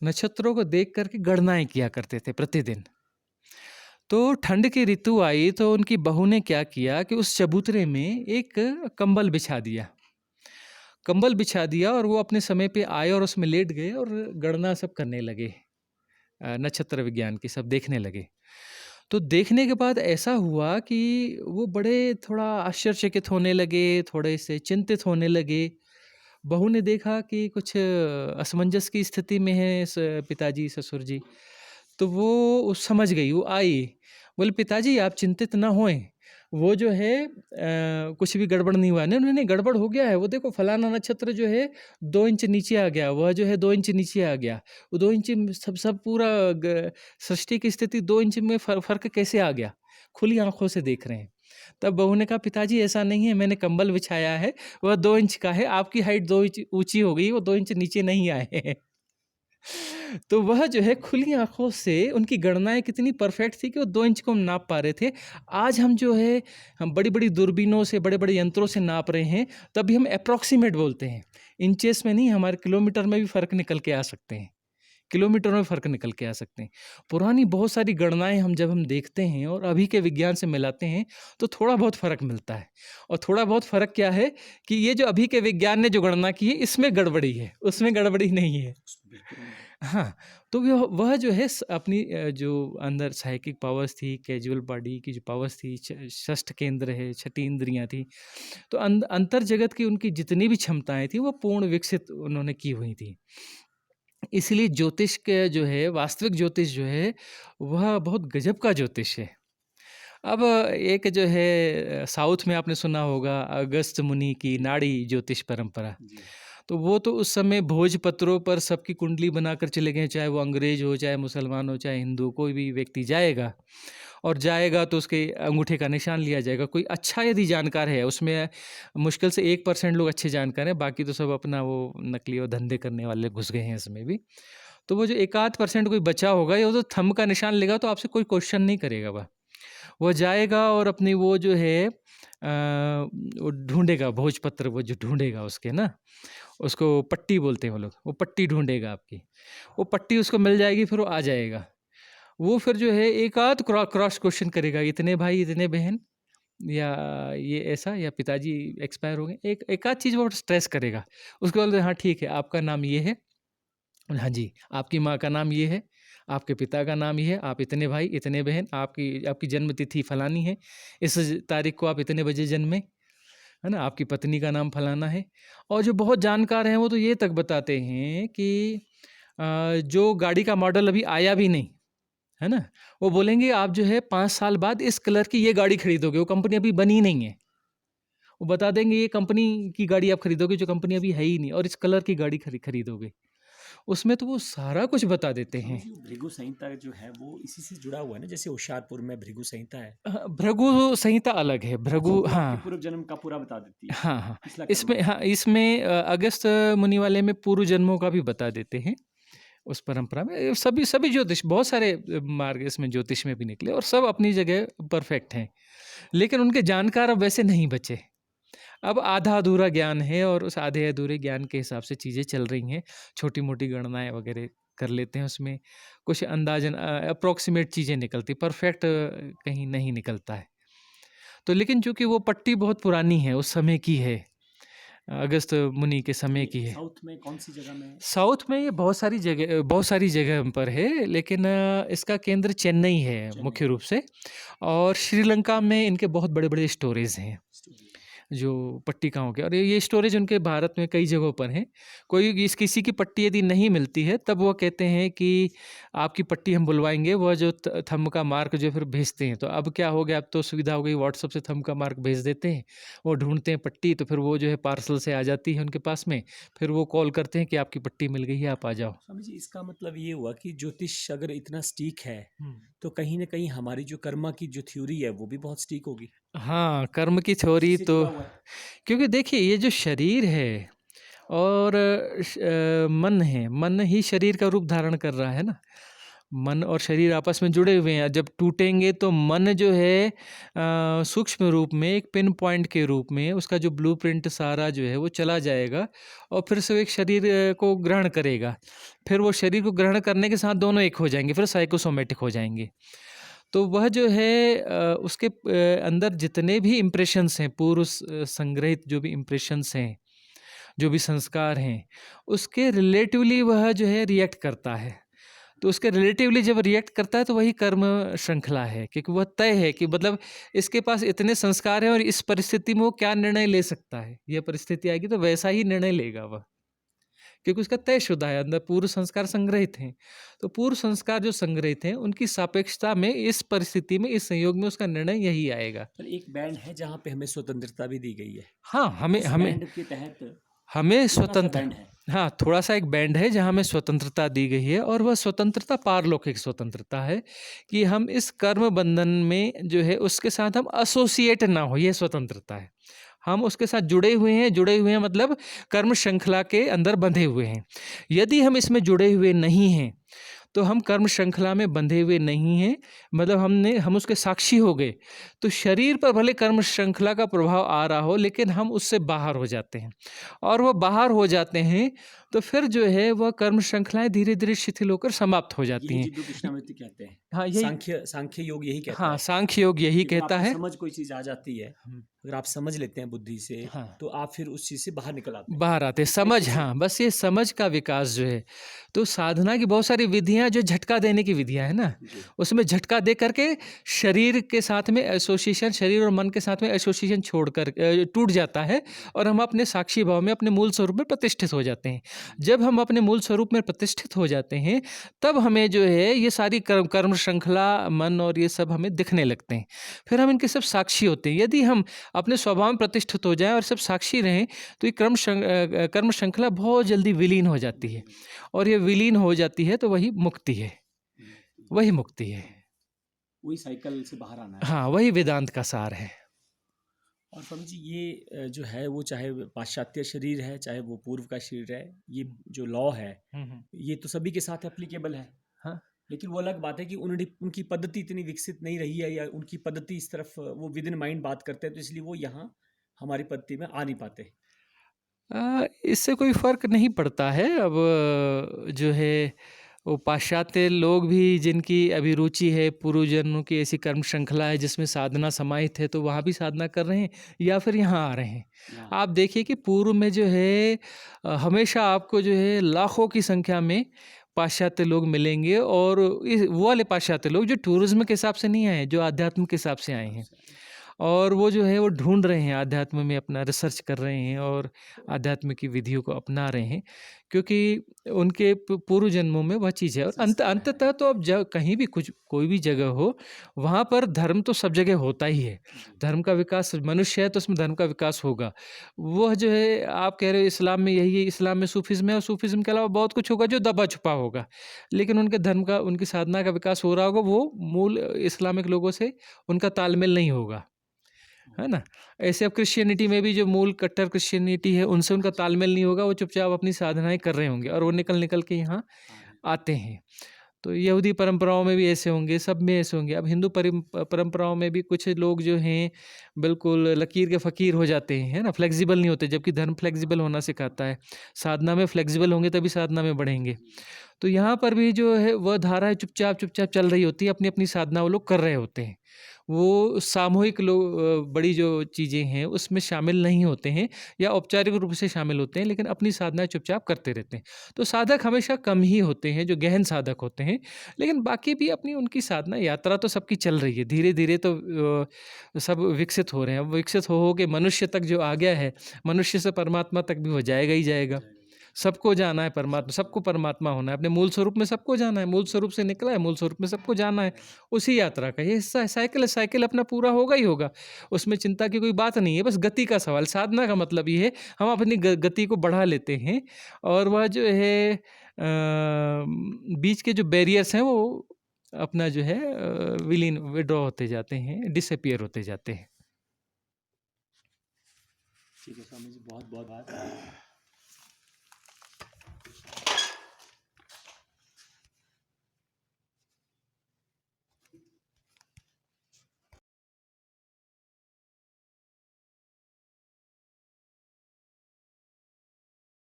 नक्षत्रों को देख करके गणनाएं किया करते थे प्रतिदिन। तो ठंड की ऋतु आई तो उनकी बहू ने क्या किया कि उस चबूतरे में एक कंबल बिछा दिया। कंबल बिछा दिया और वो अपने समय पे आए और उसमें लेट गए और गणना सब करने लगे, नक्षत्र विज्ञान की सब देखने लगे। तो देखने के बाद ऐसा हुआ कि वो बड़े थोड़ा आश्चर्यचकित होने लगे, थोड़े से चिंतित होने लगे। बहू ने देखा कि कुछ असमंजस की स्थिति में है पिताजी, ससुर जी। तो वो समझ गई, वो आई, बोले पिताजी आप चिंतित ना होएं, वो जो है कुछ भी गड़बड़ नहीं हुआ। नहीं नहीं, गड़बड़ हो गया है, वो देखो फलाना नक्षत्र जो है 2 इंच नीचे आ गया, वह जो है 2 इंच नीचे आ गया। वो 2 इंच में सब पूरा सृष्टि की स्थिति 2 इंच में फर्क कैसे आ गया? खुली आंखों से देख रहे हैं। तब बहू ने कहा पिताजी ऐसा नहीं है, मैंने कंबल बिछाया है, वह 2 इंच का है, आपकी हाइट 2 इंच ऊंची हो गई, वो 2 इंच नीचे नहीं आए हैं। तो वह जो है खुली आंखों से उनकी गणनाएं कितनी परफेक्ट थी कि वो 2 इंच को हम नाप पा रहे थे। आज हम जो है हम बड़ी-बड़ी दूरबीनों से, बड़े-बड़े यंत्रों से नाप रहे हैं, तभी हम अप्रॉक्सीमेट बोलते हैं। इंचेस में नहीं, हमारे किलोमीटर में भी फ़र्क निकल के आ सकते हैं। किलोमीटर में फ़र्क निकल के आ सकते हैं। पुरानी बहुत सारी गणनाएँ जब हम देखते हैं और अभी के विज्ञान से मिलाते हैं, तो थोड़ा बहुत फ़र्क मिलता है। और थोड़ा बहुत फ़र्क क्या है कि ये जो अभी के विज्ञान ने जो गणना की है, इसमें गड़बड़ी है, उसमें गड़बड़ी नहीं है। हाँ, तो वह जो है अपनी जो अंदर साइकिक पावर्स थी, कैजुअल बॉडी की जो पावर्स थी, षष्ठ केंद्र है, छठी इंद्रियाँ थी, तो अंतर जगत की उनकी जितनी भी क्षमताएँ थी, वो पूर्ण विकसित उन्होंने की हुई थी। इसलिए ज्योतिष के जो है, वास्तविक ज्योतिष जो है, वह बहुत गजब का ज्योतिष है। अब एक जो है साउथ में आपने सुना होगा अगस्त्य मुनि की नाड़ी ज्योतिष परंपरा। तो वो तो उस समय भोजपत्रों पर सबकी कुंडली बनाकर चले गए, चाहे वो अंग्रेज हो, चाहे मुसलमान हो, चाहे हिंदू, कोई भी व्यक्ति जाएगा और जाएगा तो उसके अंगूठे का निशान लिया जाएगा। कोई अच्छा यदि जानकार है, उसमें मुश्किल से 1% लोग अच्छे जानकार हैं, बाकी तो सब अपना वो नकली और धंधे करने वाले घुस गए हैं इसमें भी। तो वो जो 1-8% कोई बचा होगा, या वो तो थंब का निशान लेगा तो आपसे कोई क्वेश्चन नहीं करेगा वो जाएगा और अपनी वो जो है वो ढूँढेगा भोजपत्र, वो जो ढूँढेगा उसके ना, उसको पट्टी बोलते हैं वो लोग, वो पट्टी ढूँढेगा आपकी। वो पट्टी उसको मिल जाएगी, फिर वो आ जाएगा। वो फिर जो है एक आध क्रॉस क्वेश्चन करेगा, इतने भाई, इतने बहन, या ये ऐसा, या पिताजी एक्सपायर हो गए। एक आध चीज़ वो स्ट्रेस करेगा। उसके बाद हाँ ठीक है, आपका नाम ये है, हाँ जी, आपकी माँ का नाम ये है, आपके पिता का नाम ये है, आप इतने भाई, इतने बहन, आपकी आपकी जन्म तिथि फलानी है, इस तारीख को आप इतने बजे जन्मे, है ना? आपकी पत्नी का नाम फलाना है। और जो बहुत जानकार हैं वो तो ये तक बताते हैं कि जो गाड़ी का मॉडल अभी आया भी नहीं, है ना? वो बोलेंगे आप जो है 5 साल बाद इस कलर की ये गाड़ी खरीदोगे, वो कंपनी अभी बनी नहीं है। वो बता देंगे ये कंपनी की गाड़ी आप खरीदोगे जो कंपनी अभी है ही नहीं, और इस कलर की गाड़ी खरीदोगे। उसमें तो वो सारा कुछ बता देते हैं। भृगु संहिता जो है वो इसी से जुड़ा हुआ है ना, जैसे होशियारपुर में भृगु संहिता है। भृगु संहिता अलग है, भृगु हाँ पूर्व जन्म का पूरा बता देती है। हाँ हाँ, इसमें अगस्त मुनि वाले में पूर्व जन्मों का भी बता देते हैं। उस परंपरा में सभी ज्योतिष, बहुत सारे मार्ग इसमें ज्योतिष में भी निकले और सब अपनी जगह परफेक्ट हैं, लेकिन उनके जानकार अब वैसे नहीं बचे। अब आधा अधूरा ज्ञान है और उस आधे अधूरे ज्ञान के हिसाब से चीज़ें चल रही हैं। छोटी मोटी गणनाएं वगैरह कर लेते हैं, उसमें कुछ अंदाजन अप्रोक्सीमेट चीज़ें निकलती, परफेक्ट कहीं नहीं निकलता है। तो लेकिन चूंकि वो पट्टी बहुत पुरानी है, उस समय की है, अगस्त मुनि के समय की है। साउथ में कौन सी जगह में? साउथ में ये बहुत सारी जगह पर है, लेकिन इसका केंद्र चेन्नई है मुख्य रूप से, और श्रीलंका में इनके बहुत बड़े बड़े स्टोरेज हैं। जो पट्टिकाओं के, और ये स्टोरेज उनके भारत में कई जगहों पर हैं। किसी की पट्टी यदि नहीं मिलती है तब वो कहते हैं कि आपकी पट्टी हम बुलवाएंगे, वह जो थंब का मार्क जो फिर भेजते हैं। तो अब क्या हो गया, अब तो सुविधा हो गई, व्हाट्सएप से थंब का मार्क भेज देते हैं, वो ढूंढते हैं पट्टी, तो फिर वो जो है पार्सल से आ जाती है उनके पास में, फिर वो कॉल करते हैं कि आपकी पट्टी मिल गई है, आप आ जाओ। स्वामी जी, इसका मतलब ये हुआ कि ज्योतिष अगर इतना स्टीक है तो कहीं ना कहीं हमारी जो कर्मा की जो थ्योरी है वो भी बहुत स्टीक होगी। हाँ, कर्म की थ्योरी इससे तो, जुड़ा हुआ है। क्योंकि देखिए ये जो शरीर है और मन है, मन ही शरीर का रूप धारण कर रहा है ना। मन और शरीर आपस में जुड़े हुए हैं। जब टूटेंगे तो मन जो है सूक्ष्म रूप में एक पिन पॉइंट के रूप में उसका जो ब्लूप्रिंट सारा जो है वो चला जाएगा और फिर से वो एक शरीर को ग्रहण करेगा। फिर वो शरीर को ग्रहण करने के साथ दोनों एक हो जाएंगे, फिर साइकोसोमेटिक हो जाएंगे। तो वह जो है उसके अंदर जितने भी इम्प्रेशंस हैं, पूर्व संग्रहित जो भी इम्प्रेशंस हैं, जो भी संस्कार हैं, उसके रिलेटिवली वह जो है रिएक्ट करता है। तो उसके रिलेटिवली जब रिएक्ट करता है तो वही कर्म श्रृंखला है, क्योंकि वह तय है कि मतलब इसके पास इतने संस्कार हैं और इस परिस्थिति में वो क्या निर्णय ले सकता है। यह परिस्थिति आएगी तो वैसा ही निर्णय लेगा वह, क्योंकि उसका तयशुदा है, अंदर पूर्व संस्कार संग्रहित हैं। तो पूर्व संस्कार जो संग्रहित हैं उनकी सापेक्षता में इस परिस्थिति में, इस संयोग में उसका निर्णय यही आएगा। पर एक बैंड है जहाँ पे हमें स्वतंत्रता भी दी गई है। हाँ, हमें उस हमें बैंड के तहत हमें थोड़ा सा स्वतंत्र, बैंड है। हाँ, थोड़ा-सा एक बैंड है जहाँ हमें स्वतंत्रता दी गई है, और वह स्वतंत्रता पारलौकिक स्वतंत्रता है कि हम इस कर्म बंधन में जो है उसके साथ हम एसोसिएट ना हो, ये स्वतंत्रता है। हम उसके साथ जुड़े हुए हैं मतलब कर्म श्रृंखला के अंदर बंधे हुए हैं। यदि हम इसमें जुड़े हुए नहीं हैं, तो हम कर्म श्रृंखला में बंधे हुए नहीं हैं, मतलब हम उसके साक्षी हो गए, तो शरीर पर भले कर्म श्रृंखला का प्रभाव आ रहा हो लेकिन हम उससे बाहर हो जाते हैं। और वह बाहर हो जाते हैं तो फिर जो है वह कर्म श्रृंखलाएं धीरे धीरे शिथिल होकर समाप्त हो जाती यही हैं। जिद्दो कृष्णामृति कहते हैं। हाँ, यही, सांख्य योग यही कहता हाँ, है सांख्य योग यही कि जब कहता आपको है। समझ कोई चीज आ जाती है, हम्म, अगर आप समझ लेते हैं बुद्धि से, हाँ, तो आप फिर उस चीज से बाहर निकल आते हैं बाहर आते एक समझ, तरीके से। हाँ, बस ये समझ का विकास जो है। तो साधना की बहुत सारी विधियां जो झटका देने की विधियां है ना, जी। उसमें झटका दे करके शरीर के साथ में एसोसिएशन, शरीर और मन के साथ में एसोसिएशन छोड़कर टूट जाता है और हम अपने साक्षी भाव में, अपने मूल स्वरूप में प्रतिष्ठित हो जाते हैं। जब हम अपने मूल स्वरूप में प्रतिष्ठित हो जाते हैं तब हमें जो है ये सारी कर्म श्रृंखला, मन और ये सब हमें दिखने लगते हैं। फिर हम इनके सब साक्षी होते हैं। यदि हम अपने स्वभाव में प्रतिष्ठित हो जाएं और सब साक्षी रहें तो ये कर्म श्रृंखला बहुत जल्दी विलीन हो जाती है, और ये विलीन हो जाती है तो वही मुक्ति है, वही मुक्ति है। वही साइकिल से बाहर आना है। हाँ, वही वेदांत का सार है। और स्वामी जी, ये जो है वो चाहे पाश्चात्य शरीर है चाहे वो पूर्व का शरीर है, ये जो लॉ है ये तो सभी के साथ एप्लीकेबल है। हाँ, लेकिन वो अलग बात है कि उनकी पद्धति इतनी विकसित नहीं रही है, या उनकी पद्धति इस तरफ वो विद इन माइंड बात करते हैं, तो इसलिए वो यहाँ हमारी पद्धति में आ नहीं पाते। इससे कोई फर्क नहीं पड़ता है। अब जो है वो पाश्चात्य लोग भी, जिनकी अभिरुचि है पूर्व जन्मों की ऐसी कर्म श्रृंखला है जिसमें साधना समाहित है, तो वहाँ भी साधना कर रहे हैं या फिर यहाँ आ रहे हैं। आप देखिए कि पूर्व में जो है हमेशा आपको जो है लाखों की संख्या में पाश्चात्य लोग मिलेंगे, और वो वाले पाश्चात्य लोग जो टूरिज्म के हिसाब से नहीं आए, जो आध्यात्म के हिसाब से आए हैं, और वो जो है वो ढूंढ रहे हैं आध्यात्म में, अपना रिसर्च कर रहे हैं और आध्यात्म की विधियों को अपना रहे हैं, क्योंकि उनके पूर्व जन्मों में वह चीज़ है। और अंततः तो अब कहीं भी कोई भी जगह हो, वहाँ पर धर्म तो सब जगह होता ही है। धर्म का विकास, मनुष्य है तो उसमें धर्म का विकास होगा। वह जो है आप कह रहे हो इस्लाम में यही है, इस्लाम में सूफिज्म है, और सूफिज्म के अलावा बहुत कुछ होगा जो दबा छुपा होगा, लेकिन उनके धर्म का, उनकी साधना का विकास हो रहा होगा, वो मूल इस्लामिक लोगों से उनका तालमेल नहीं होगा, है ना। ऐसे अब क्रिश्चियनिटी में भी जो मूल कट्टर क्रिश्चियनिटी है उनसे उनका तालमेल नहीं होगा, वो चुपचाप अपनी साधनाएं कर रहे होंगे और वो निकल के यहाँ आते हैं। तो यहूदी परंपराओं में भी ऐसे होंगे, सब में ऐसे होंगे। अब हिंदू परंपराओं में भी कुछ लोग जो हैं बिल्कुल लकीर के फ़कीर हो जाते हैं, है ना, फ्लेक्सिबल नहीं होते, जबकि धर्म फ्लेक्सिबल होना सिखाता है। साधना में फ्लेक्सिबल होंगे तभी साधना में बढ़ेंगे। तो यहाँ पर भी जो है वह धारा चुपचाप चुपचाप चल रही होती है, अपनी अपनी साधना वो लोग कर रहे होते हैं। वो सामूहिक बड़ी जो चीज़ें हैं उसमें शामिल नहीं होते हैं या औपचारिक रूप से शामिल होते हैं, लेकिन अपनी साधना चुपचाप करते रहते हैं। तो साधक हमेशा कम ही होते हैं जो गहन साधक होते हैं, लेकिन बाकी भी अपनी उनकी साधना यात्रा तो सबकी चल रही है। धीरे-धीरे तो सब विकसित हो रहे हैं। अब विकसित हो के मनुष्य तक जो आ गया है, मनुष्य से परमात्मा तक भी वो जाएगा ही जाएगा। सबको जाना है परमात्मा, सबको परमात्मा होना है, अपने मूल स्वरूप में सबको जाना है, मूल स्वरूप से निकला है, मूल स्वरूप में सबको जाना है। उसी यात्रा का ये हिस्सा है, साइकिल है, साइकिल अपना पूरा होगा ही होगा। उसमें चिंता की कोई बात नहीं है, बस गति का सवाल। साधना का मतलब ये है हम अपनी गति को बढ़ा लेते हैं और वह जो है बीच के जो बैरियर्स हैं वो अपना जो है विलीन विड्रॉ होते जाते हैं, डिसअपियर होते जाते हैं। ठीक है स्वामी जी, बहुत बहुत